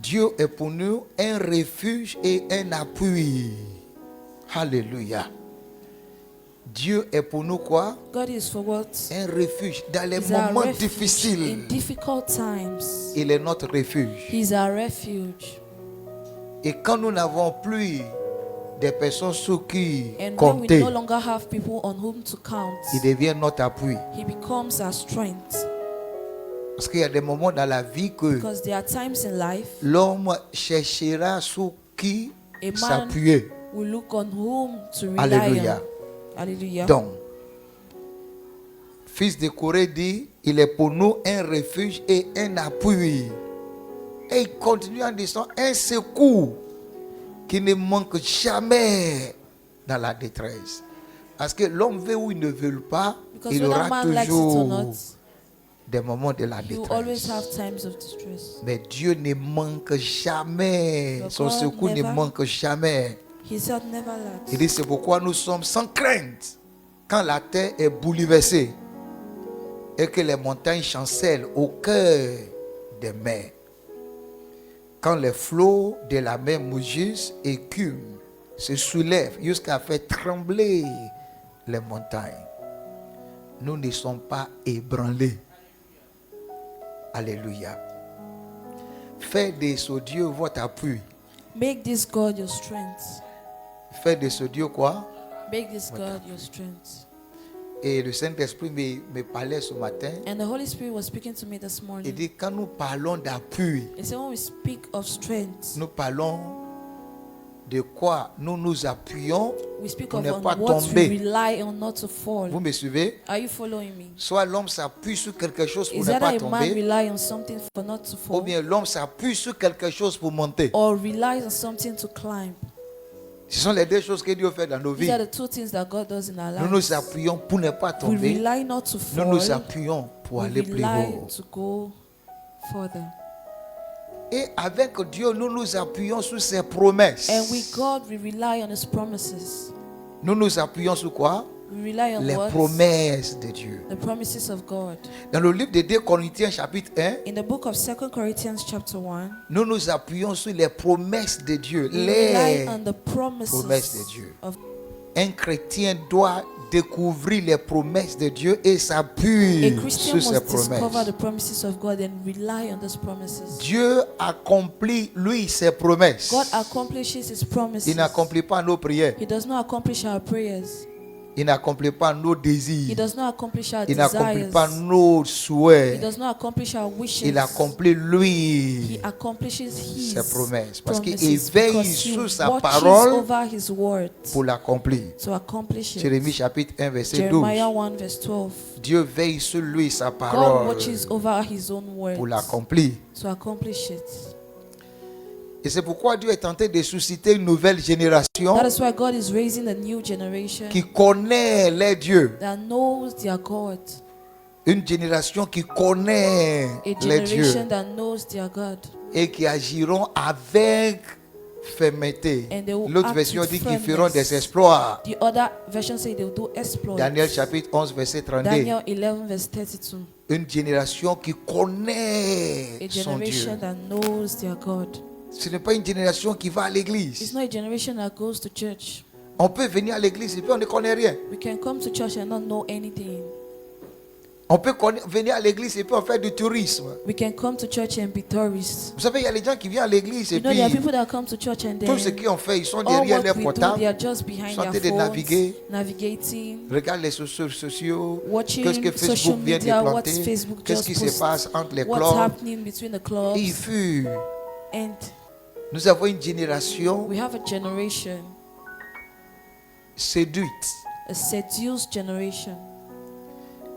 Dieu est pour nous un refuge et un appui. Alléluia. Dieu est pour nous quoi? God is for what? Un refuge dans les He's our moments refuge difficiles. in difficult times. Il est notre refuge. He's our refuge. Et quand nous n'avons plus des personnes sur qui And when we compter, no longer have people on whom to count, il devient notre appui. He becomes our strength. Parce qu'il y a des moments dans la vie que Because there are times in life l'homme cherchera sur qui a man s'appuyer. will look on whom to rely Alléluia. on. Hallelujah. Donc, fils de Corée dit, il est pour nous un refuge et un appui. Et il continue en disant un secours qui ne manque jamais dans la détresse. Parce que l'homme veut ou il ne veut pas, Because il whether aura man likes it or toujours not, des moments de la he will always détresse. have times of distress. Mais Dieu ne manque jamais. But Son God secours ne never- manque jamais. He said never lacks. Il dit c'est pourquoi nous sommes sans crainte quand la terre est bouleversée et que les montagnes chancellent au cœur des mers. Quand les flots de la mer mugissent et écument, se soulèvent jusqu'à faire trembler les montagnes. Nous ne sommes pas ébranlés. Alléluia. Faites de ce Dieu votre appui. Make this God your strength. Faites de ce Dieu quoi? Make this God your strength. Et le Saint-Esprit me parlait ce matin. And the Holy Spirit was speaking to me this Il morning. dit quand nous parlons d'appui, He said when we speak of strength, nous parlons de quoi nous nous appuyons. we speak Pour of ne on pas what tomber. we rely on not to fall. Vous me suivez? Are you following me? Soit l'homme s'appuie sur quelque chose pour Is ne that pas a man tomber, rely on something for not to ou fall, bien l'homme s'appuie sur quelque chose pour monter. or relies on something to climb? Ce sont les deux choses que Dieu fait dans nos These vies. are the two things that God does in our Nous nous lives. appuyons pour ne pas We tomber. rely not to Nous nous fall. appuyons pour We aller plus rely haut. to go further. Et avec Dieu, nous nous appuyons sur ses promesses. And with God, we rely on His promises. Nous nous appuyons sur quoi? We rely on Les what? promesses de Dieu. The promises of God. Dans le livre de 2 Corinthiens chapitre 1, In the book of 2 Corinthians chapter 1, nous nous appuyons sur les promesses de Dieu. we Les rely on the promesses promises de Dieu. of Un chrétien doit découvrir les promesses de Dieu et a s'appuie Christian sur ces must discover promesses. the promises of God and rely on those promises. Dieu accomplit, lui, ses promesses. God accomplishes His promises. Il n'accomplit pas nos prières. He does not accomplish our prayers. Il n'accomplit pas nos He désirs. does not accomplish our Il n'accomplit desires. pas nos He souhaits. does not accomplish our wishes. Il accomplit, He lui, accomplishes His ses promesses. Parce qu'il promises veille because He sur sa watches parole over His word pour l'accomplir. to accomplish it. Jérémie chapitre 1, verset 12. Jeremiah 1 verse 12. Dieu veille sur lui, sa God parole, watches over His own pour word l'accomplir. to accomplish it. Et c'est pourquoi Dieu est tenté de susciter une nouvelle génération That is why God is raising a new generation qui connaît les dieux. that knows their God. Une génération qui connaît A les dieux generation that knows their God. et qui agiront avec fermeté. And they will L'autre act version with dit qu'ils firmness. feront des exploits. The other version say they will do exploits. Daniel chapitre 11, verset 32. Daniel 11 verse 32. Une génération qui connaît A son Dieu. generation that knows their God. Ce n'est pas une génération qui va à It's l'église. not a generation that goes to church. On peut venir à l'église et puis on ne connaît rien. We can come to church and not know anything. On peut venir à l'église et puis on fait du tourisme. We can come to church and be tourists. Vous savez, il y a les gens qui viennent à l'église et You know, puis there are people that come to church and tout ce then qu'ils ont fait, ils sont all derrière what leur we do, portable, they are just behind sont en their train de phones, naviguer, navigating, regardent les réseaux sociaux, watching qu'est-ce que social Facebook vient media, de what planter, Facebook qu'est-ce just qui se posts, passe entre les what's clubs. happening between the clubs. Et il fut. And Nous avons une génération we have a generation, séduite. a seduced generation.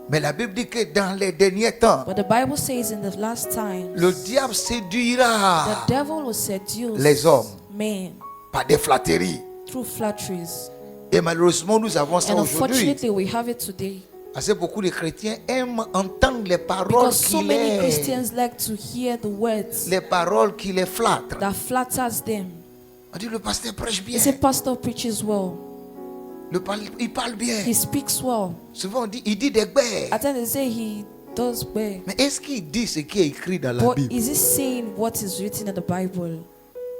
Mais la Bible dit que dans les derniers temps, But the Bible says in the last times, le diable séduira the devil will seduce les hommes men par des flatteries. through flatteries. Et malheureusement, nous avons ça And aujourd'hui. unfortunately, we have it today. Parce que beaucoup de chrétiens aiment entendre les paroles Because so qui many les, Christians like to hear the words les paroles qui les flattent. that flatters them. On dit le pasteur prêche bien. They say pastor preaches well. Il parle bien. He speaks well. Souvent on dit, il dit des bêtes. At times they say he those were. Mais est-ce qu'il dit ce qui est écrit dans la But Bible? is he saying what is written in the Bible?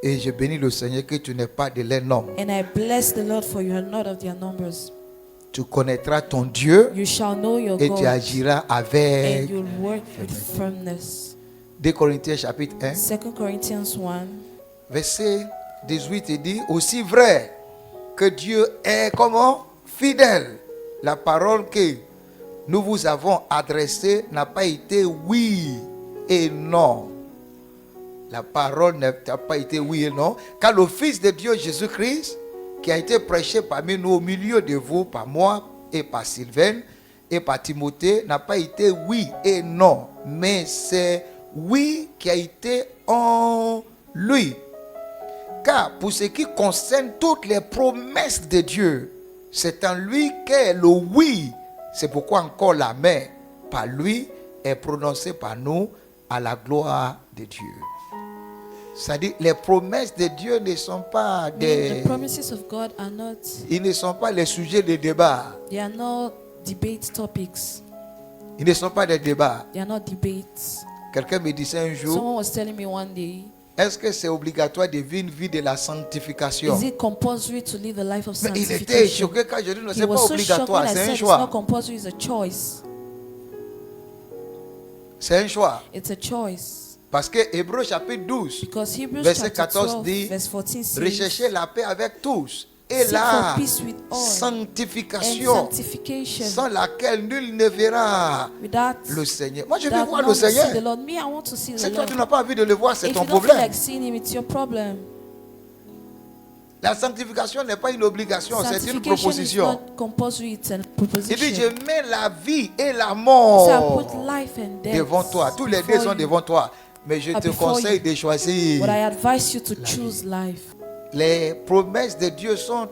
Et je bénis le Seigneur que tu n'es pas de leur nombre. And I bless the Lord for you are not of their numbers. Tu connaîtras ton Dieu You shall know your et tu God, agiras and avec. you'll work with firmness. 2 Corinthiens chapitre 1, 2 Corinthians 1, verset 18, il dit, aussi vrai que Dieu est comment? Fidèle. La parole que nous vous avons adressée n'a pas été oui et non. La parole n'a pas été oui et non. Car le Fils de Dieu Jésus-Christ, qui a été prêché parmi nous au milieu de vous, par moi et par Sylvain et par Timothée, n'a pas été oui et non. Mais c'est oui qui a été en lui. Car pour ce qui concerne toutes les promesses de Dieu, c'est en lui qu'est le oui. C'est pourquoi encore l'amen par lui est prononcé par nous à la gloire de Dieu. C'est-à-dire, les promesses de Dieu ne sont pas des... the promises of God are not, Ils ne sont pas les sujets de débat. they are not debate topics. Ils ne sont pas des débats. They are not debates. Quelqu'un me disait un jour, Someone was telling me one day, est-ce que c'est obligatoire de vivre une vie de la sanctification? is it compulsory to live a life of Mais il était sanctification? choqué quand je dis non, He c'est pas was so shocked obligatoire, when I c'est un said it's not choix. compulsory, it's a choice. C'est un choix. It's a choice. Parce que Hébreux chapitre 12, Because Hebrews verset chapter 14 12, dit, verse 14 says, recherchez la paix avec tous et seek la for peace with all and sanctification sanctification, sans laquelle nul ne verra without le Seigneur. Moi, je veux that voir none le will see the Seigneur. Lord. Me, I want to see the C'est toi, tu Lord. n'as pas envie de le voir, c'est If ton you don't feel problème. like seeing him, it's your problem. La sanctification n'est pas une obligation, c'est une Sanctification is proposition. not compulsory, it's a Il dit, proposition. je mets la vie et la So I mort put life and death devant toi. Tous les deux before sont you. devant toi. Mais je te before conseille you. de choisir. But I advise you to choose life. Les promesses de Dieu sont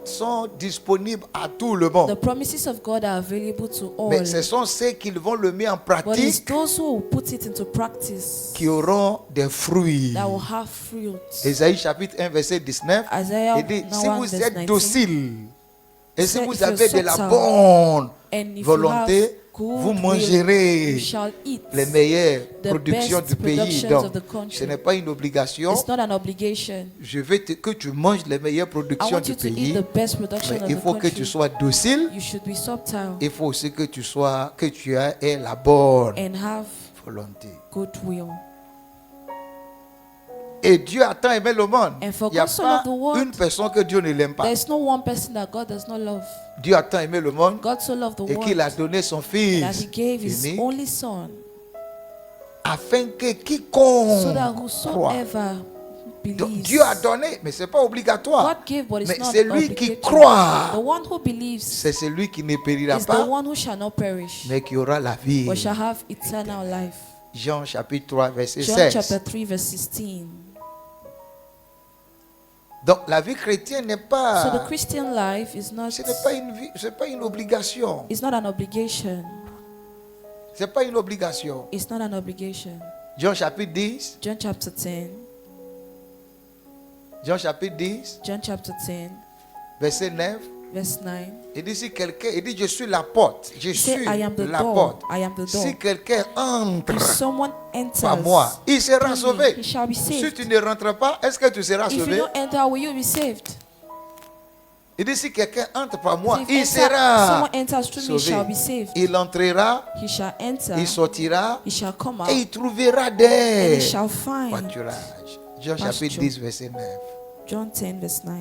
disponibles à tout le The monde. promises of God are available to all. Mais ce sont ceux qui vont le mettre en But it's pratique those who will put it into practice qui auront des fruits. that will have fruit. Ésaïe chapitre 1 verset 19. Isaiah Il dit, now si 1 vous verse êtes 19, docile et si said, vous if you're avez de la subtle bonne and if volonté, you have good vous will, mangerez you shall eat. les meilleures the productions best du pays. productions Donc, of the country. ce n'est pas une obligation. It's not an obligation. Je veux que tu manges les meilleures I productions want du you to eat pays. the best production Mais of il the faut que country. tu sois docile. You should be subtle Il faut aussi que tu aies la bonne and have volonté. goodwill. Et Dieu a tant aimé le monde. And for Il n'y a God so pas loved the world, une personne que Dieu ne l'aime pas. There's no one person that God does not love. Dieu a tant aimé le monde God so loved the et qu'il a world donné son that Fils He gave His unique only Son, afin que quiconque so that croit. whosoever Donc, believes. Dieu a donné, mais ce n'est pas obligatoire. God gave, but it's Mais not c'est lui qui obligatory. croit. The one who believes C'est celui qui ne périra is the pas, one who shall not perish, mais qui aura la vie. but shall have eternal life. Jean chapitre 3, verset John 16. chapter 3 verse 16. Donc la vie chrétienne n'est So the pas, Christian life is not, ce n'est pas une vie, c'est pas une obligation. it's not an obligation. C'est pas une obligation. It's not an obligation. Jean chapitre 10, John chapter 10. Jean chapitre 10, John chapter 10 verset 9. verse 9. Il dit si quelqu'un, il dit je suis la porte, je He said, suis I am the la door. porte. I am the door. Si quelqu'un entre If someone enters par moi, il sera through me, sauvé. he shall be Si saved. tu ne rentres pas, est-ce que tu seras If you sauvé? don't enter, will you be saved? Il dit si quelqu'un entre par moi, So if il someone sera enters through me, he shall sauvé. be saved. Il entrera, He shall enter, il sortira he shall come out, et il trouvera and des he shall find. pâturages. Jean Pasture. chapitre 10, verset 9. John 10 verse 9.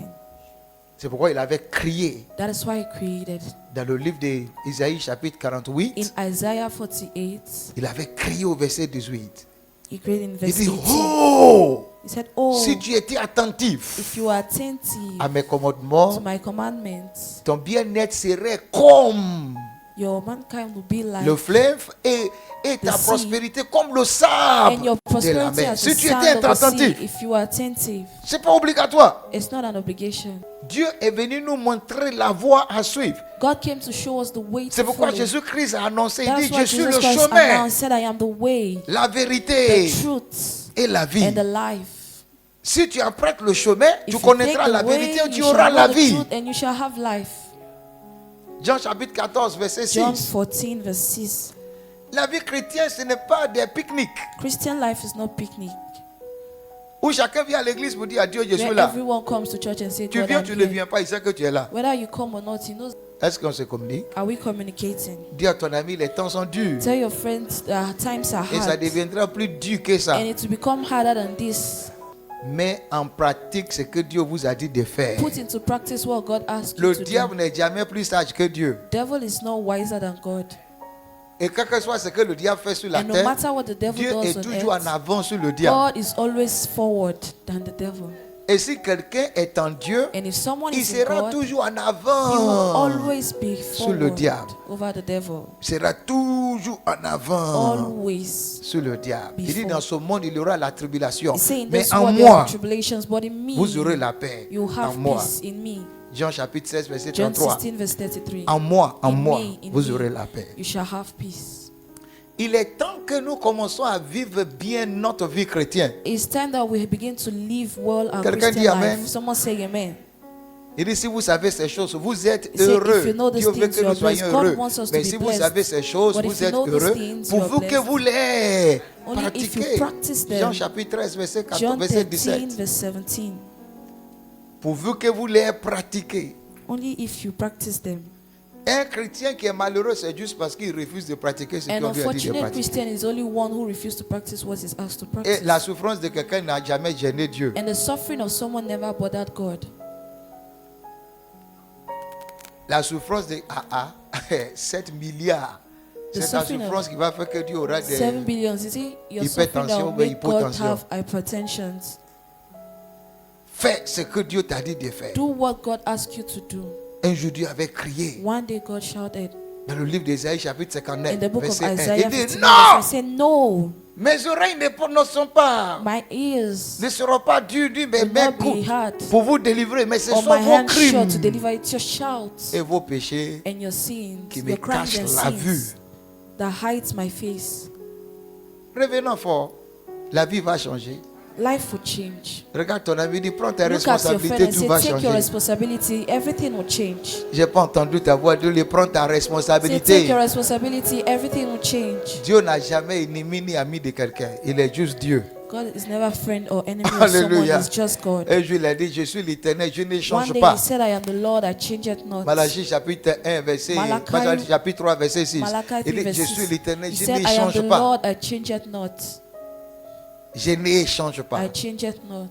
C'est pourquoi il avait crié That is why he created. dans le livre d'Isaïe chapitre 48. In Isaiah 48, Il avait crié au verset 18. he created in Il verse dit, 18. oh, He said, oh, si tu étais attentif if you are attentive à mes commandements, to my commandments, ton bien-être serait comme your mankind will be like le fleuve et ta the sea. prospérité comme le sable and your de la prosperity mer. as Si the tu sand étais of the sea. attentif, If you are attentive, c'est pas obligatoire. it's not an obligation. Dieu est venu nous montrer la voie à suivre. God came to show us the way C'est to pourquoi follow. Jésus-Christ a annoncé, il That's dit, why je suis Jesus le Christ chemin, announced, said, I am the way, la vérité the truth, et la vie. and the life. Si tu empruntes le chemin, If tu you connaîtras take la the way, vérité et tu you auras shall la know the vie. truth, and you shall have life. Jean chapitre 14, verset John 6. 14 verse 6. La vie chrétienne, ce n'est pas des pique-niques Christian life is not picnic. où chacun vient à l'église pour dire à Dieu, je suis Where là. everyone comes to church and say, Tu God, viens, I'm tu ne here. viens pas, il sait que tu es là. Whether you come or not, he knows. Est-ce qu'on se communique? Are we communicating? Dis à ton ami, les temps sont durs. Tell your friends times are Et ça hard. deviendra plus dur que ça. And it will become harder than this. Mais en pratique ce que Dieu vous a dit de faire. Put into practice what God asked you Le to diable do. n'est jamais plus sage que Dieu. Devil is not wiser than God. Et quel que soit ce que le diable fait sur la And no terre, matter what the devil Dieu does est on toujours en earth, avant sur le diable. God is always forward than the devil. Et si quelqu'un est en Dieu, And if someone il is in sera God, toujours en he will avant. always be Sur le forward diable. over the devil. Il sera toujours en avant Always. sur le diable. Il dit Before. dans ce monde, il y aura la tribulation. He's saying Mais this en world there moi, are tribulations, but in me vous aurez la paix. you En have moi. peace in me. Jean chapitre 16, verset John 33. 16 verse 33. En moi, In moi, me, in vous me, aurez la paix. You shall have peace. Il est temps que nous commençons à vivre bien notre vie chrétienne. It's time that we begin to live well our Quelqu'un dit Christian amen? life. Someone say amen. Il dit, si vous savez ces choses, vous êtes He said, heureux. if you know these Dieu veut things, que you nous are blessed. soyons God heureux. wants us to Mais be si vous blessed. savez ces choses, But if vous you êtes know these heureux. things, you are Pourvu que blessed. vous les Only if you pratiquez. practice them. Jean chapitre 13, verset, 14, John verset 13 17. verse 17. Pourvu que vous les pratiquez. Only if you practice them. Un chrétien qui est malheureux, c'est juste parce qu'il refuse de pratiquer ce An qu'on lui a dit de unfortunate pratiquer. Christian is only one who refuses to practice what is asked to Et practice. la souffrance de quelqu'un n'a jamais gêné Dieu. And the suffering of someone never bothered God. La souffrance de 7 milliards. The C'est la suffering of souffrance qui va faire que Dieu aura 7 des... billion. You see, your suffering that Hypertension, will mais make God hypotension. have hypertension. Fais ce que Dieu t'a dit de faire. Do what God asked you to do. Un jour, Dieu avait crié One day God shouted dans le livre d'Ésaïe, chapitre 59, in the book of verset 1. Isaiah Il dit, 59, non, he said, no, mes oreilles ne sont pas, my ears ne seront pas dures, mais will mes not be coudes hard, pour vous délivrer. Mais ce or sont my vos hands short to crimes deliver. It's your shouts et vos péchés and your sins, qui me your crimes cachent and la vue. sins that hides my face. Revenons fort. La vie va changer. Life will change. Regarde ton ami, dis, prends tes Look at your friend responsabilités, and tout say, va take your changer. responsibility, everything will change. J'ai pas entendu ta voix, Dieu, prends ta Say, take responsabilité. your responsibility, everything will change. Dieu n'a jamais ennemi ni ami de quelqu'un. Il est juste Dieu. God is never friend or enemy of someone, Alléluia. he's just God. Un jour, il a dit, je suis l'Éternel, je ne One change day pas. he said, I am the Lord, I change it not. Malachie chapitre 1, verset, Malachi- chapitre 3, verset 6. Malachi Il 3 dit, je verse suis 6. l'Éternel, He je said, ne I am the change pas. Lord, I change it not. Je ne change pas. I change it not.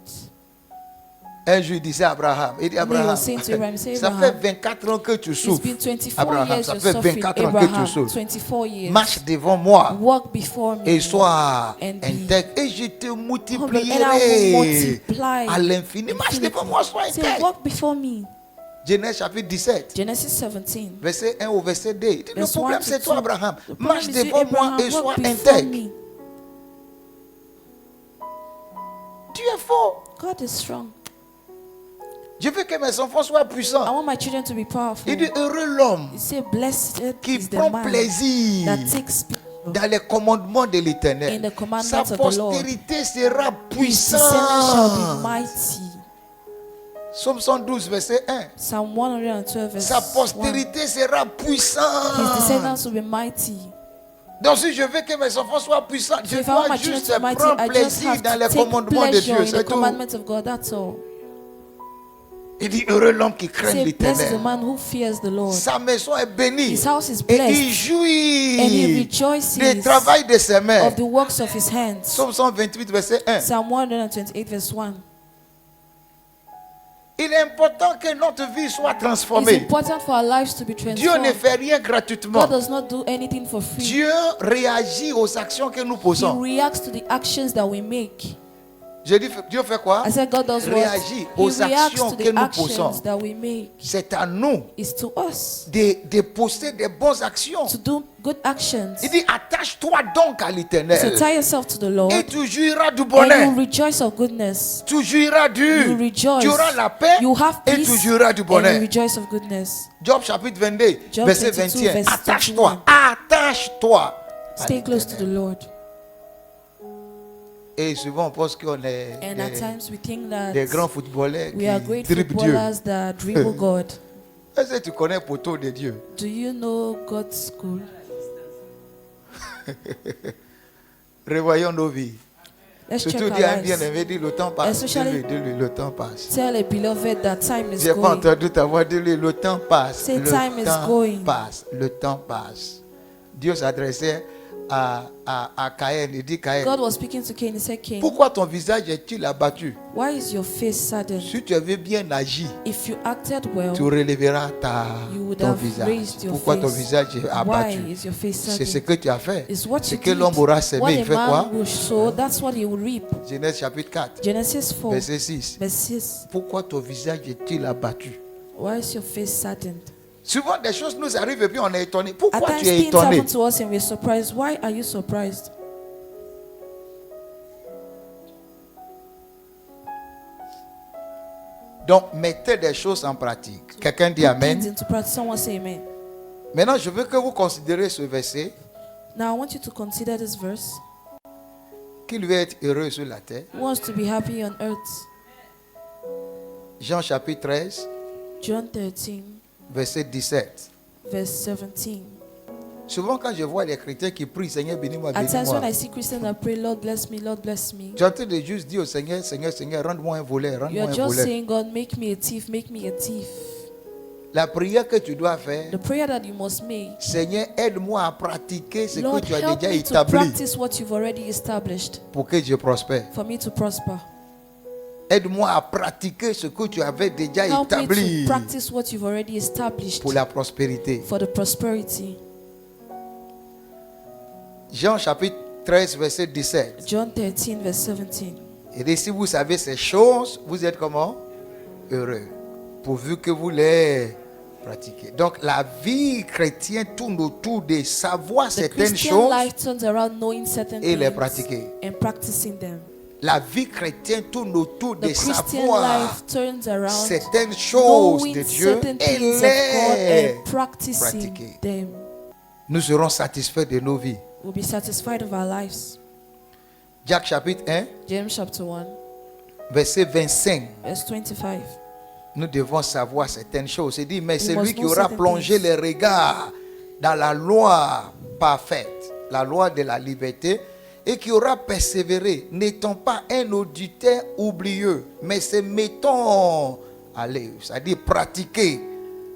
Un jour, il disait à Abraham, il dit, And he Abraham, was saying to Abraham, he said, ça fait Abraham, 24 ans que tu It's souffres. been 24 Abraham, years ça you're fait suffering. 24 ans que tu Abraham, souffres. 24 years. Marche devant moi Walk before me. et sois And be intègre et je te humble, and I will multiplierai multiply à l'infini. Marche infinity. devant moi, sois Say, intègre. walk before me. Genèse chapitre 17. Genesis 17. Verset 1 au verset 2. Il dit, le Verse problème 1 to c'est toi 2. Abraham. The problem Marche is you, devant moi Abraham, et sois walk before intègre. me. Tu es fort. God is strong. Je veux que mes enfants soient I puissants. want my children to be powerful. Il dit, heureux l'homme He said, blessed qui is the prend man plaisir that takes pleasure dans les commandements de in l'Éternel. the commandments Sa of the Lord. postérité sera His descendants shall be puissante. mighty. Psaume 112, verset 1. Psalm 112 verse Sa 1. postérité sera His puissante. descendants will be mighty. Donc si je veux que mes enfants soient puissants, je So if I want dois my children juste to be mighty, prendre I just plaisir have dans to les take commandements de pleasure Dieu. in the C'est tout. commandments of God. That's all. Il dit, heureux l'homme qui craint Say, blessed is the l'Éternel. man who fears the Lord. Sa maison est bénie. His house is Et il blessed. And he jouit rejoices du travail de ses mains. of the works of his hands. Psaume 128, verset 1. Psalm 128 verse 1. Il est important que notre vie soit It's transformée. important for our lives to be Dieu ne transformed. fait rien gratuitement. God does not do anything for free. Dieu réagit aux actions que nous He posons. reacts to the actions that we make. Je dis, Dieu fait quoi? I said God does what? Réagit He aux reacts actions to que the nous actions posons. that we make. C'est à nous It's to us de poster des bonnes actions. to do good actions. Il dit, attache-toi donc à So l'Éternel tie yourself to the Lord et tu jouiras du and bonheur. you rejoice of goodness. Tu jouiras You du. rejoice. Tu auras la paix You have et peace tu jouiras du and bonheur. you rejoice of goodness. Job chapitre 22, Job verset 22, 21. verset Attache-toi. 21. Attache-toi. à Stay close to the l'Éternel. Lord. Et souvent on pense qu'on est And at times we think that des grands footballeurs we are qui great dribblent Dieu. footballers that dribble God. Est-ce que tu connais le poteau de Dieu? Do you know God's school? Revoyons nos vies. Let's check Surtout our dis à un lives. bien-aimé, dis le temps passe. Especially- Dis-lui, le temps passe. Tell a beloved that time is J'ai pas going. entendu ta voix, dis-lui, le temps passe. Say Le time is temps going. passe. Le temps passe. Dieu s'adressait à Caïn. Il dit Caïn, God was speaking to Cain. He said, Cain, pourquoi ton visage est-il abattu? why is your face saddened? Si tu avais bien agi, If you acted well, tu relèveras you would ton have visage. raised your Pourquoi ton face. visage est Why abattu? is your face C'est ce saddened? que tu as fait. It's what Ce you que did. l'homme aura What semé, il a fait quoi? man will sow, that's what he will reap. Genèse chapitre 4, Genesis 4, verset 6. verse 6. Pourquoi ton visage est-il abattu? Why is your face saddened? Souvent des choses nous arrivent et puis on est étonné. At Pourquoi times tu es things étonné? happen to us and we're surprised. Why are you surprised? Donc mettez des choses en pratique. Quelqu'un dit Put Amen. things into practice. Someone say amen. Maintenant, je veux que vous considérez ce verset. Now I want you to consider this verse. Qui veut être heureux sur la terre? Who wants to be happy on earth? Jean chapitre 13, John 13, verset 17. verse 17. Souvent quand je vois les chrétiens qui prient, Seigneur bénis-moi, At times when bénis-moi. I see Christians that pray, Lord bless me, Lord bless me. Tu es en train de juste dire au Seigneur, Seigneur, Seigneur, rends-moi un volet, You rends-moi are un just volet. saying, God, make me a thief, make me a thief. La prière que tu dois faire, The prayer that you must make, Seigneur, aide-moi à pratiquer ce Lord, que tu as help déjà me to établi practice what you've already established pour que je prospère. for me to prosper. Aide-moi à pratiquer ce que tu avais déjà Help me établi to practice what you've already established pour la prospérité. for the prosperity. Jean chapitre 13, verset 17. John 13, verse 17. Il dit, si vous savez ces choses, vous êtes comment? Heureux. Pourvu que vous les pratiquez. Donc la vie chrétienne tourne autour de savoir The certaines Christian choses life turns around knowing certain et les things pratiquer. and practicing them. La vie chrétienne tourne autour The de Christian savoir life turns around certaines choses de knowing Dieu certain et things of God les and practicing pratiquer. them. Nous serons satisfaits de nos vies. We'll be satisfied of our lives. Jacques chapitre 1, James chapter 1, verset 25. verse 25. Nous devons savoir certaines choses. Il dit, mais c'est must lui qui know aura certain plongé things. les regards dans la loi parfaite, la loi de la liberté, et qui aura persévéré, n'étant pas un auditeur oublieux, mais se mettant à l'œuvre, c'est-à-dire pratiquer.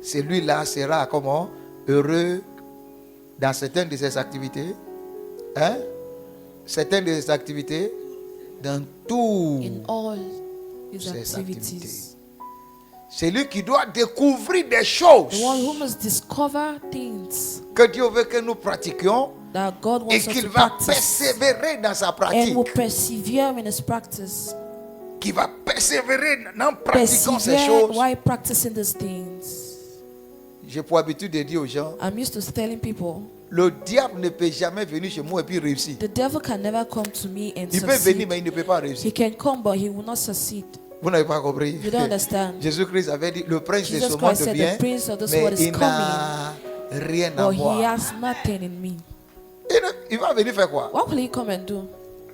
Celui-là sera comment? Heureux dans certaines de ses activités. Hein? Certaines de ses activités, dans tout. In all his Ses activities. C'est lui qui doit découvrir des choses The one who must discover things que Dieu veut que nous pratiquions that God wants et us qu'il to va practice persévérer dans sa and pratique. will persevere in his practice. Qui va persévérer en pratiquant ces Persevere choses. while practicing these things. J'ai pour habitude de dire aux gens, I'm used to telling people le diable ne peut jamais venir chez moi et puis réussir. the devil can never come to me and Il peut venir succeed. mais il ne peut pas He réussir. can come, but he will not succeed. Vous n'avez pas compris. You don't understand. Jésus-Christ avait dit, le prince de Jesus ce monde Christ said, vient, the prince of this mais world is il n'a rien à But he voir. has nothing in me. Il va venir faire quoi? What will he come and do?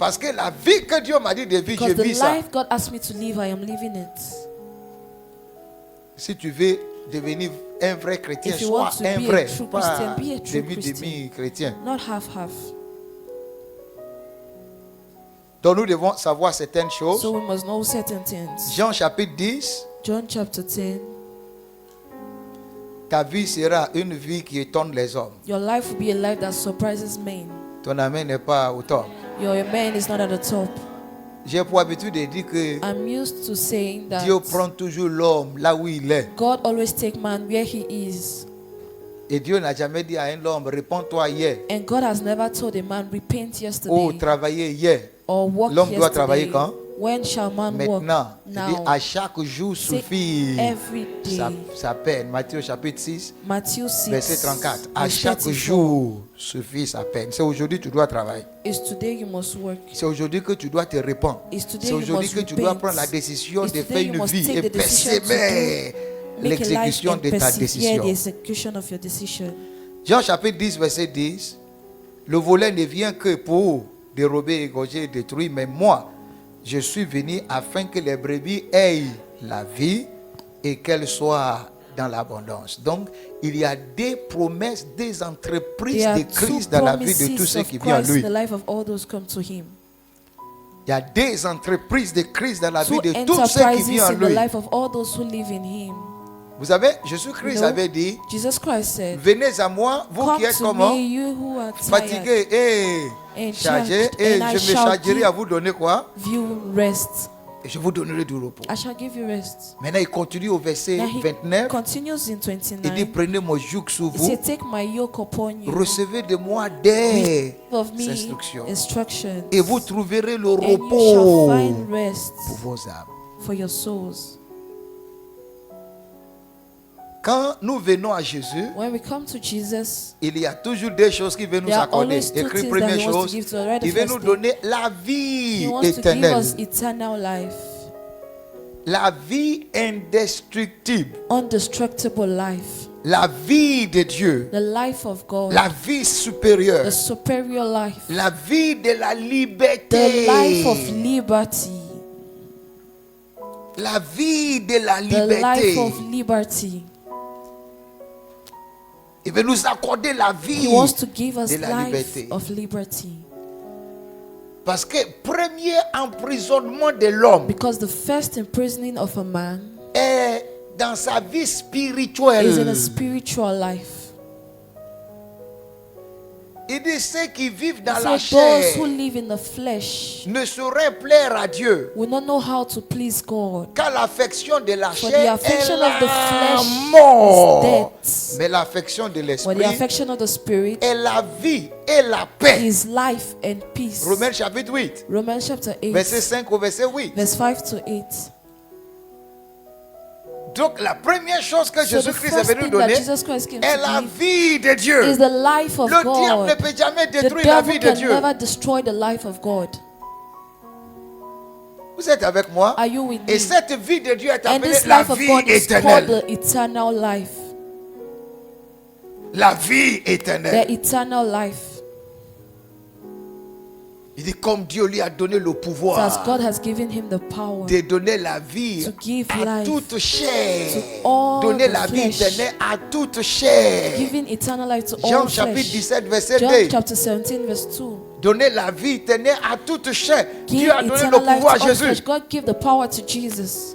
Parce que la vie que Dieu m'a dit de vivre, je Because the vis ça. life God asked me to live, I am living it. Si tu veux devenir un vrai chrétien, If you sois want to un be a vrai, true pas Christian, be a true demi chrétien. Not half-half. Donc nous devons savoir certaines choses. So we must know certain things. Jean chapitre 10, John chapter 10. ta vie sera une vie qui étonne les hommes. Your life will be a life that surprises men. Ton amen n'est pas au top. Your man is not at the top. J'ai pour habitude de dire que I'm used to saying that Dieu prend toujours l'homme là où il est. God always takes man where he is. Et Dieu n'a jamais dit à un homme, réponds-toi hier. And God has never told a man, repent Ou yesterday travailler hier. or work L'homme doit travailler yesterday. quand? When shall man work? Maintenant. Il dit, Now. à chaque jour Say suffit every day. sa peine. Matthieu chapitre 6. Matthew 6, Verset 34. À verse chaque 34. jour suffit sa peine. C'est aujourd'hui que tu dois travailler. It's today you must work. C'est aujourd'hui que tu dois te répandre. It's today C'est you aujourd'hui must que tu dois repent. prendre la décision It's de today faire you une must vie take et the decision to persévérer Make a life l'exécution and de ta persevere décision. the execution of your decision. Jean chapitre 10, verset 10. Le volet ne vient que pour dérober, égorger et détruire, mais moi, je suis venu afin que les brebis aient la vie et qu'elles soient dans l'abondance. Donc, il y a des promesses, des entreprises There are de two Christ dans la vie de tous promises ceux of qui viennent à Christ in lui. the life of all those who come to Him. Il y a des entreprises de Christ dans la vie Two de tous ceux qui enterprises viennent à in the lui. life of all those who live in Him. Vous savez, Jésus-Christ You know, avait dit, Jesus Christ said, venez à moi, vous come qui êtes to comment me, you who are tired, fatigués et and chargés, charged, et and I je me shall chargerai à vous donner quoi? give you rest. Et je vous donnerai du repos. I shall give you rest. Maintenant, il continue au verset Now he 29. continues in Il dit, 29. prenez mon joug sur He vous, said, take my yoke upon you. recevez de moi des Of me instructions. instructions. Et vous trouverez le And you shall repos find rest pour vos âmes. for your souls. Quand nous venons à Jésus, When we come to Jesus, il y a toujours des choses qu'il veut nous there are accorder. always two Écrit things première that He wants to chose, give to us. Right, the il veut first nous thing, donner la He vie wants to give éternelle. us eternal life, La vie indestructible. indestructible life, La vie de Dieu. the life of God, La vie supérieure. the superior life, La vie de la the liberté. life of liberty, La vie de la the life liberté. of liberty. Il veut nous accorder la He vie wants to give us de la life liberté. of liberty. Parce que premier emprisonnement de l'homme Because the first imprisoning of a man est dans sa vie is in a spirituelle. spiritual life. Il dit ceux qui vivent He dans la said, those who chair live in the flesh ne sauraient plaire à Dieu. will not know how to please God. Car l'affection de la For the chair est affection of the la flesh mort. is death. Mais l'affection de But the l'esprit affection of the Spirit est la vie et la paix. is life and peace. Romains chapitre 8, Romans chapter 8, verset 5 au verset 8. verse 5 to 8. Donc la première chose que So the Jésus-Christ est first venu thing that donner Jesus Christ came est la to give vie de Dieu. is the life of Le diable ne God. peut jamais The détruire la devil vie de can Dieu. never destroy the life of God. Vous êtes avec moi? Are you with Et me? cette vie de Dieu est And appelée this la life of vie God is called éternelle. the eternal life. La vie The éternelle. eternal life. Il dit comme Dieu lui a donné le As pouvoir God has given him the power de donner la vie to give à life toute chair. to all Donner the la vie flesh. éternelle à toute chair. giving eternal life to Jean all chapitre flesh. 17 verset John 2. chapter 17 verse 2. Donner la vie éternelle à toute chair. Give Dieu a donné le eternal life pouvoir à to all Jésus. flesh. God give the power to Jesus.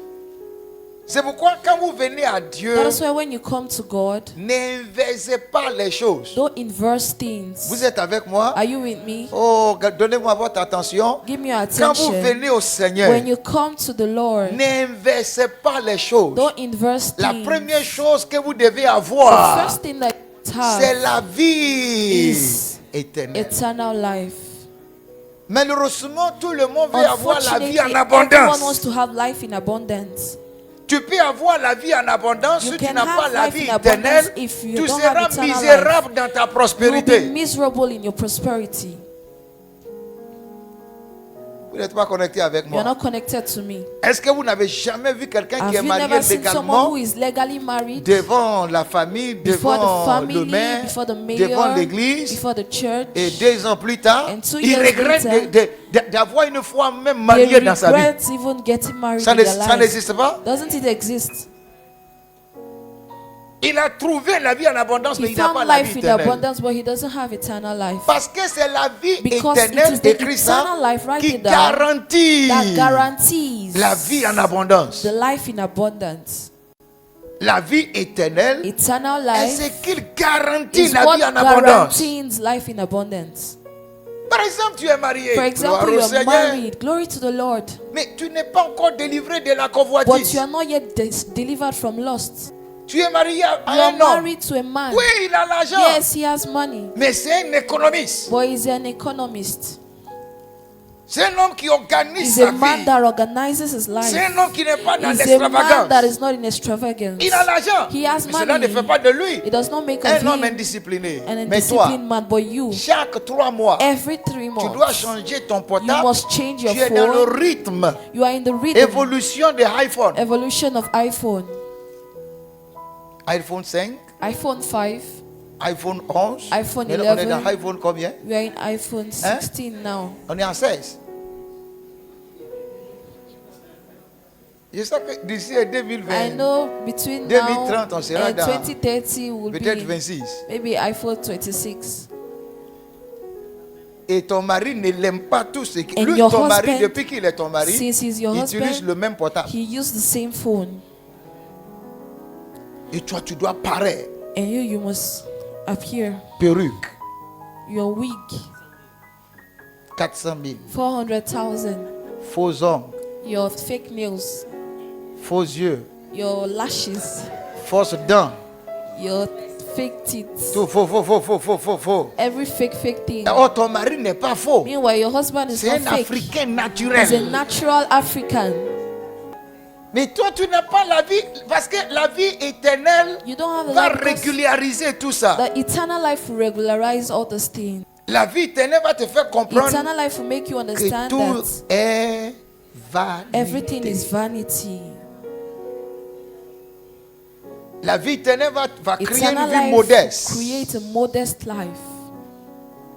C'est pourquoi quand vous venez à Dieu, That is why when you come to God, n'inversez pas les choses. don't inverse things. Vous êtes avec moi? Are you with me? Oh, donnez-moi votre attention. Give me your Quand vous attention. venez au Seigneur, When you come to the Lord, n'inversez pas les choses. don't inverse La things. première chose que vous devez The avoir, first thing that you c'est have la vie is éternelle. eternal life. Malheureusement, tout le monde veut avoir la vie Unfortunately, en everyone wants abondance. to have life in abundance. Tu peux avoir la vie en abondance You si tu can n'as pas have la life vie in abundance éternelle. if you Tu don't have seras eternal misérable dans ta You will be prospérité. miserable in your prosperity. Vous n'êtes pas connecté avec You are moi. not connected to me. Est-ce que vous n'avez jamais vu quelqu'un qui Have est you marié never seen someone légalement who is legally married devant la famille, before the devant family, le maire, before the devant mayor, l'église, before the church? et 2 ans plus tard, And 2 il years regrette later, d'avoir une fois même They marié dans sa vie. regret even getting married Ça in their life. n'existe pas. Doesn't it exist? Il a trouvé la vie en abondance, mais He il n'a pas found la life vie in éternelle. abundance, but he doesn't have eternal life. Parce que c'est la vie Because it éternelle is the de Christ eternal life, write qui it down, garantit that guarantees la vie en abondance. the life in abundance. La vie éternelle Eternal est life ce qu'il garantit is la what vie en abondance. guarantees life in abundance. Par exemple, tu es marié. For Gloire example, au you are Seigneur. married. Glory to the Lord. Mais tu n'es pas encore délivré de la But convoitise. you are not yet delivered from lust. Tu es marié à You are un homme. married to a man. Oui, il a l'argent. Yes, he has money. Mais c'est un économiste. But he's an economist. C'est un homme qui organise He's sa a man vie. that organizes his life. C'est un homme qui n'est pas dans He's a man that l'extravagance. is not in extravagance. Il a l'argent. He has Mais cela ne money. fait pas de lui It does not make of un homme him indiscipliné. an Mais toi, undisciplined man, but you, chaque 3 mois, every 3 tu dois months, changer ton you portable. must change your Tu es dans le phone. rythme. You are in the rhythm, Évolution de iPhone. evolution of iPhone. iPhone 5, iPhone 5, iPhone 11. iPhone Mais là, on est 11. dans iPhone combien? we are in iPhone 16 now. On est en 16. Je sais que d'ici à I 2020, know between 2030, now on sera and dans 2030 will peut-être be 26. maybe iPhone 26. Et ton mari ne l'aime pas tout ce qui... And Lui, your ton mari, husband, depuis qu'il est ton mari, since he's your il utilise husband, le même portable. he used the same phone. Et toi, tu dois paraître. And you must appear. Perruque, Your wig, 400 000. 400,000. Faux ongles, Your fake nails, faux yeux, your lashes, fausses dents. your fake teeth. Tout faux. Every fake thing. Oh, ton mari n'est pas faux. Meanwhile, your husband is C'est not un fake. Africain He's a naturel. natural African. Mais toi, tu n'as pas la vie, parce que la vie éternelle You don't have a va life because régulariser tout ça. the eternal life will regularize all these things. La vie éternelle va te faire comprendre Eternal life will make you que understand tout that est vanité. everything is vanity. La vie éternelle va créer une Eternal vie life modeste. create a modest life.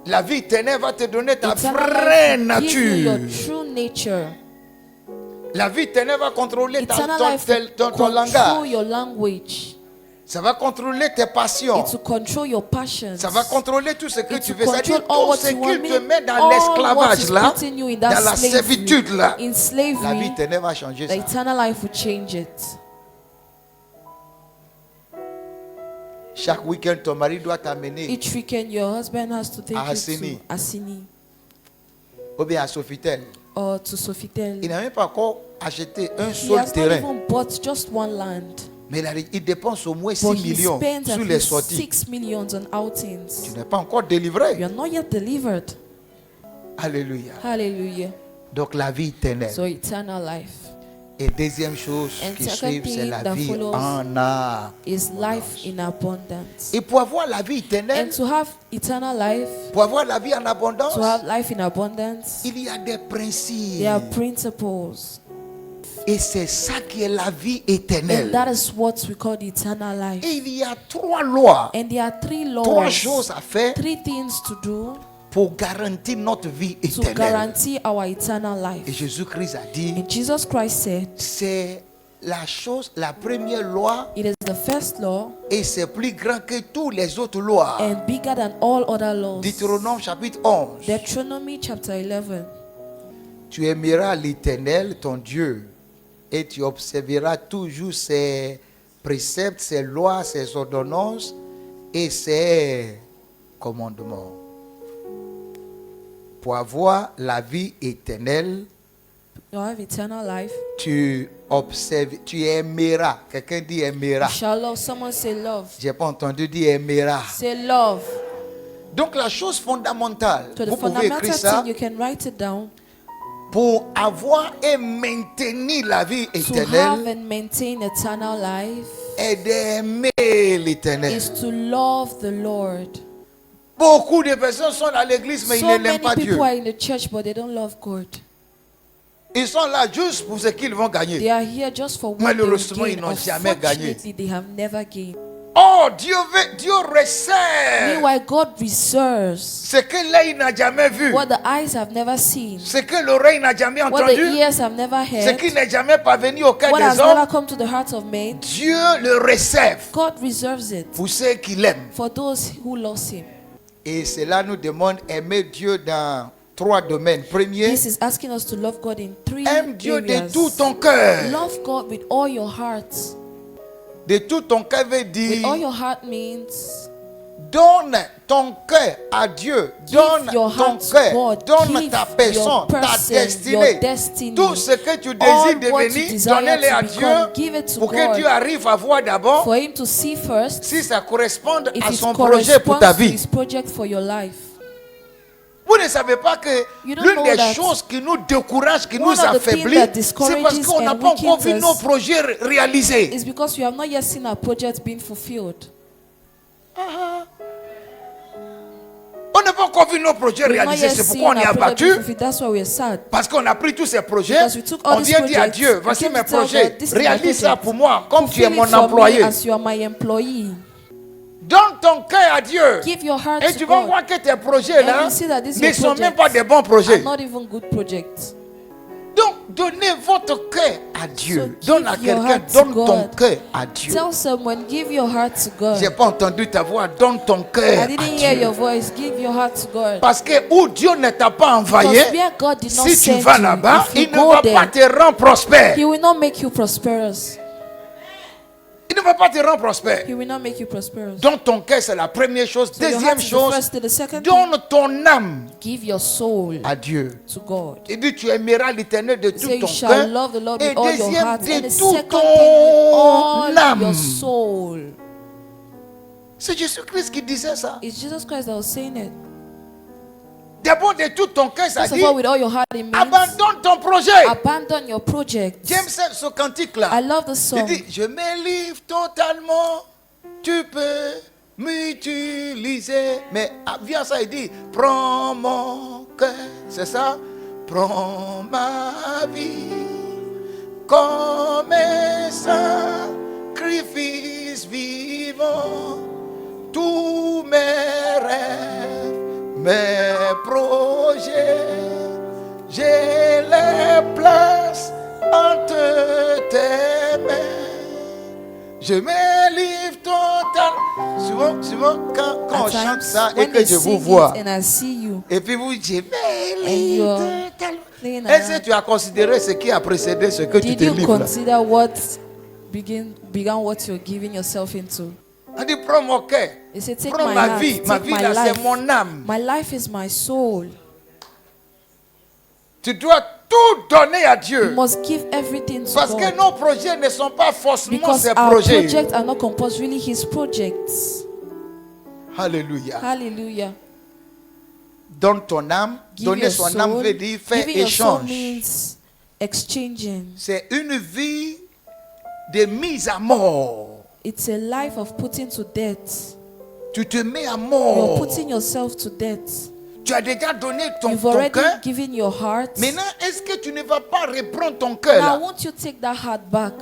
La vie éternelle va te donner ta Eternal vraie life will give you your nature. true nature. La vie éternelle va contrôler Eternal life ton will control langage. your language. Ça va contrôler tes passions. It will control your passions. Ça va contrôler tout ce que It tu will veux. C'est-à-dire control all tout what ce you want. qu'il te Meaning met dans all what l'esclavage is là, putting you in dans that la slavery, servitude là. in La vie slavery, éternelle va changer the ça. eternal life will change it. Chaque week-end, ton mari doit t'amener Each weekend, your husband has to take À you Assini. to Assini ou bien à Sofitel. or to Sofitel. Il n'a même pas encore acheté un He seul has not terrain. even bought just one land, Mais il dépense au moins 6 but he millions spends sur at les least sorties. 6 millions on Tu outings. n'es pas encore délivré. You are not yet delivered. Alléluia. Hallelujah. Donc la vie éternelle. So eternal life Et deuxième chose And qui second suit, c'est thing la that vie follows en a. is life in abundance. Et pour avoir la vie éternelle, And to have eternal life, pour avoir la vie en abondance, to have life in abundance, il y a des principes. there are principles. Et c'est ça qui est la vie And éternelle. that is what we call the eternal life. Et il y a 3 lois, And there are 3 3 laws, choses à faire 3 things to do pour garantir notre vie to éternelle. guarantee our eternal Et life. Jésus-Christ a dit, And Jesus Christ said, c'est la première loi it is the first law et c'est plus grand que toutes les autres lois. and bigger than all other laws. Deutéronome chapitre 11. Deuteronomy chapter 11. Tu aimeras l'Éternel, ton Dieu, et tu observeras toujours ses préceptes, ses lois, ses ordonnances et ses commandements. Pour avoir la vie éternelle, You have eternal life. tu aimeras. Quelqu'un dit You aimera. shall love. Someone say love. J'ai pas entendu dire aimera. Say love. Donc la chose fondamentale, So the vous pouvez écrire fundamental ça, thing, you can write it down. pour avoir et maintenir la vie To have éternelle, and maintain eternal life est d'aimer l'Éternel. is to love the Lord. Beaucoup de personnes sont à l'église, mais So ils ne many l'aiment pas Dieu. people are in the church, but they don't love God. Ils sont là juste pour ce qu'ils vont They gagner. are here just for what they will Malheureusement, ils gain. n'ont jamais gagné. Unfortunately, they have never gained. Oh, Dieu réserve Meanwhile, God reserves ce que l'œil n'a jamais vu, what the eyes have never seen, ce que l'oreille n'a jamais what the entendu, ears have never ce heard, qui n'est jamais parvenu au cœur what has des never hommes. come to the hearts of men. Dieu le réserve God reserves it pour ceux qui l'aiment. for those who love Him. Et cela nous demande d'aimer Dieu dans 3 domaines. Premier, This is asking us to love God in 3 aime Dieu de areas. tout ton cœur. Love God with all your heart. De tout ton cœur veut With dire all your heart means donne ton cœur à Dieu. Donne your ton heart to cœur. God. Donne Give ta personne, your ta person, destinée. your destiny. Tout ce que tu All désires what you devenir, desire donnez-le to à become, Dieu give it to pour que God. Dieu arrive à voir d'abord For Him to see first si ça correspond if à it son projet pour ta corresponds to vie. His project for your life. Vous ne savez pas que You don't l'une know des that choses qui nous décourage, qui one nous of the affaiblit, things that c'est discourages parce qu'on n'a and pas encore vu weakens nos us projets réalisés. It's because you have not yet seen our project being fulfilled. On n'a pas encore vu nos projets We've not réalisés. yet C'est seen pourquoi on est our project being abattu. fulfilled. That's why we're sad. Parce qu'on a pris tous ces projets, Because we took all on these vient dire à projects, Dieu, we voici came mes to tell God, projets, this is my réalise ça project. pour moi, comme tu es Fulfill it mon for me employé. as you are my employee. Donne ton cœur à Dieu. Give your heart Et to tu vas God. voir que tes projets And là you see that these ne your sont même projects pas des bons projets. are not even good projects. Donc, donnez votre cœur à Dieu. So Donne à give your quelqu'un, heart to donne ton God. cœur à Dieu. Tell someone, give your heart to J'ai God. pas entendu ta voix, donne ton cœur I à didn't hear Dieu. your voice. Give your heart to God. Parce que où Dieu ne t'a pas envoyé, Because where God did not si tu send vas you, là-bas, if you il ne go va pas there, te rendre prospère. He will not make you prosperous. Il ne va pas te rendre prospère. He will not make you prosperous. Donne ton cœur, c'est la première chose. So your Deuxième heart is the chose, first thing. The second thing, donne ton âme give your soul à Dieu. to God. Il dit, tu aimeras l'Éternel de tout Say you ton shall cœur. love the Lord Et with all your deuxième, heart. And the de tout second thing, with all ton âme. your soul. C'est Jésus-Christ qui disait ça. It's Jesus Christ that was saying it. D'abord, de tout ton cœur, ça First of dit, all, with all your heart, it means abandonne ton projet. abandon your project. J'aime ce cantique-là. I love the Il song. dit, je me livre totalement, tu peux m'utiliser. Mais vient ça, il dit, prends mon cœur, c'est ça? Prends ma vie comme un sacrifice vivant. Tous mes rêves, mes projets, je les place entre tes mains. Je me livre totalement. Souvent, quand on At chante times, ça et when que they je vous sing vois, it and I see you, et puis vous dites, je me and livre you're totalement. playing Est-ce que around, tu as considéré ce qui a précédé ce que tu did te you livres là? consider what began what you're giving yourself into? On dit, prends mon cœur, He said, take prends my ma heart, vie. Ma take vie my là, c'est life. mon âme. My life is my soul. Tu dois tout donner à You Dieu. must give everything to Parce que God. nos projets ne sont pas forcément Because ses our projets. projects are not compulsorily His projects. Alléluia. Hallelujah. Donne ton âme. Give Donner your son soul. âme veut dire faire Giving your soul échange. means exchanging. C'est une vie de mise à mort. It's a life of putting to death. Tu te mets à You're mort. putting yourself to death. Tu as déjà donné ton You've already cœur. given your heart. Maintenant, est-ce que tu ne vas pas reprendre ton cœur Now, là? won't you take that heart back?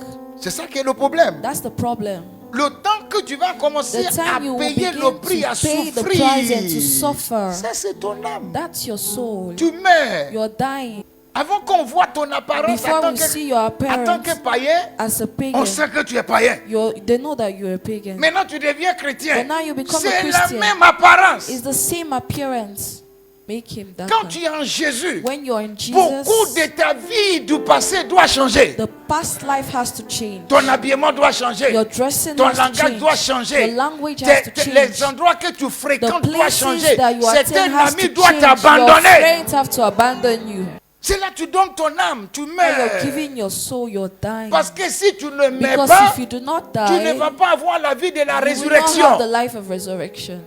C'est ça qui est le problème. That's the problem. Le temps que tu vas commencer The time à you will payer begin le prix, to à pay the price and to souffrir, suffer. ça c'est ton âme. That's your soul. Tu meurs. You're dying. Avant qu'on voit ton apparence Before en we tant see que, your en tant que appearance païen, as a on pagan, sait que tu es païen. they know that you're a pagan. Maintenant tu deviens chrétien. But now you become a C'est la Christian. même apparence. It's the same appearance. Make him that Quand kind. tu es en Jésus, When you're in beaucoup Jesus, de ta vie du passé doit changer. the past life has to change. Ton habillement doit changer. Your dressing Ton has to langage doit change. changer. Your language has to Les change. endroits que tu The fréquentes doivent places changer. that you Certains attend has amis to doivent change. Your t'abandonner. friends have to abandon you. C'est là que tu donnes ton âme, tu When meurs. you're giving your soul, you're dying. Parce que si tu ne meurs Because pas, if you do not tu ne die, vas pas avoir la vie de la you will not résurrection. have the life of resurrection.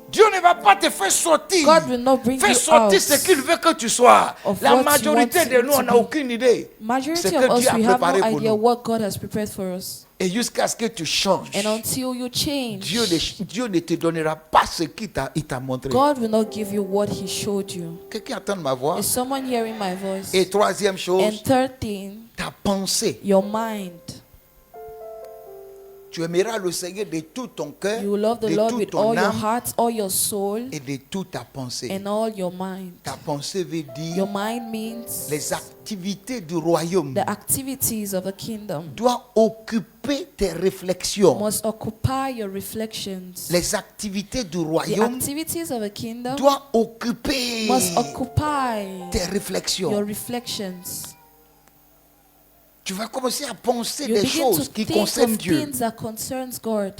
Dieu ne va pas te faire sortir. God will not bring Fais you sortir out ce qu'il veut que tu sois. of La what majorité you de want nous, on to n'a be. aucune idée. Majority Ce of que us, Dieu a we have préparé no pour idea nous. what God has prepared for us. Et jusqu'à ce que tu changes, And until you change, Dieu ne te donnera pas ce qu'il t'a montré. God will not give you what He showed you. Quelqu'un entend ma voix? Is someone hearing my voice? Et troisième And chose, third thing, ta pensée. your mind. Tu aimeras le Seigneur de tout ton cœur, You will love the de Lord toute with ton all your âme heart, all your soul, et de toute ta pensée. and all your mind. Ta pensée veut Your dire mind means les activités du royaume the activities of the kingdom doivent occuper tes réflexions. must occupy your reflections. Les activités du The royaume activities of the kingdom doivent occuper must occupy tes your réflexions. reflections. Tu vas commencer à penser You des begin to choses qui think concernent of Dieu. things that concerns God.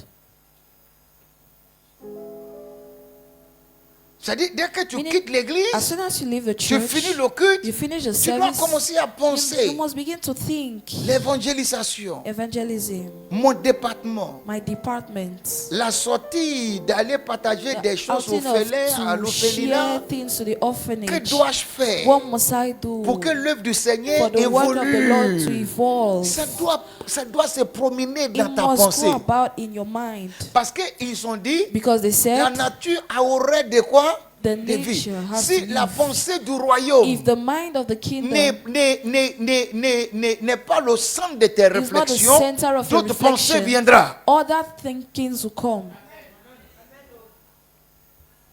C'est-à-dire, dès que tu Meaning, quittes l'église, As soon as you leave the tu church, finis le culte, you finish the tu dois service, commencer à you penser must begin to think l'évangélisation, evangelism, mon département, my department, la sortie d'aller partager the des choses outing à of to l'orphelinat. share things to the Que orphanage. dois-je faire What must I do pour que l'œuvre du for Seigneur the work of the Lord to évolue? evolve? Ça doit se promener dans It ta must pensée. go about in your mind. Parce qu'ils ont dit, Because they la said nature aurait de quoi? the De vie. nature has Si to la live. pensée du royaume If the mind of the kingdom n'est pas le centre de tes is not the réflexions, center of your d'autres pensées reflection, viendront. other thinkings will come.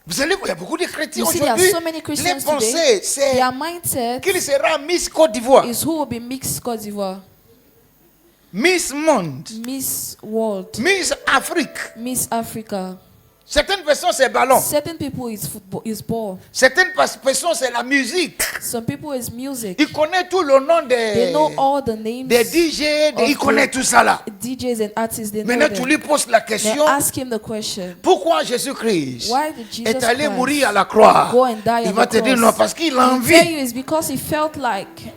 Vous allez voir, il y a beaucoup de chrétiens You see, there are aujourd'hui. so many Les Christians pensées, today. c'est Their mindset qu'il sera Miss Côte d'Ivoire, is who will be Miss Côte d'Ivoire, Miss Monde, Miss World, Miss Afrique. Miss Africa. Certaines personnes, c'est ballon. Certain people is football, is ball. Certaines personnes, c'est la musique. Some people is music. Ils connaissent tout le nom They know all the names des DJ, of ils connaissent tout ça là. DJs and artists. They know Maintenant, tu them. lui poses la Now question, ask him the question. pourquoi Jésus-Christ Why did Jesus est allé Christ mourir à la croix? go and die Il on va the te dire cross? non, parce qu'il a He'll tell envie. you it's because he felt like.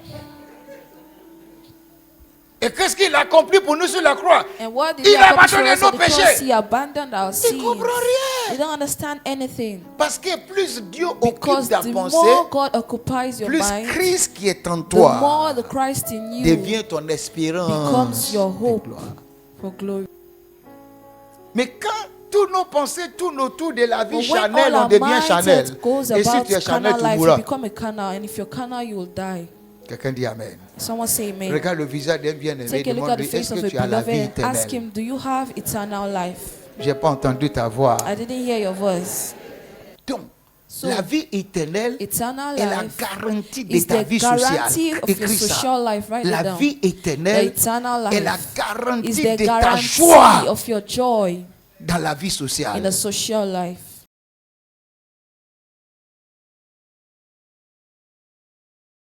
Et qu'est-ce qu'il a accompli pour nous sur la croix? And what did Il he a accomplish for abandonné us on nos the cross? péchés. He abandoned our Il sins. ne comprend rien. They don't understand anything. Parce que plus Dieu Because occupe ta the pensée, more God occupies your plus mind, Christ qui est en the toi more the Christ in you devient ton espérance. becomes your de hope gloire. for glory. Mais quand tous nos pensées tournent autour de la vie But when Chanel, all on our devient Chanel. mindset goes Et si about tu es Chanel, carnal tu life, you mourras. become a carnal. And if you're carnal, you will die. Quelqu'un dit Amen. Someone say amen. Regarde le visage d'un bien-aimé. Take a look at the Demande-lui, face est-ce of que a tu as la vie beloved and ask éternelle? him, do you have eternal life? Je n'ai pas entendu ta voix. I didn't hear your voice. Donc, So, la vie éternelle eternal est la life garantie de is ta the vie sociale. guarantee of your Écris ça. social life. Write it La down. vie éternelle The eternal est la life is garantie the de ta guarantee joie of your joy dans la vie in sociale. a social life.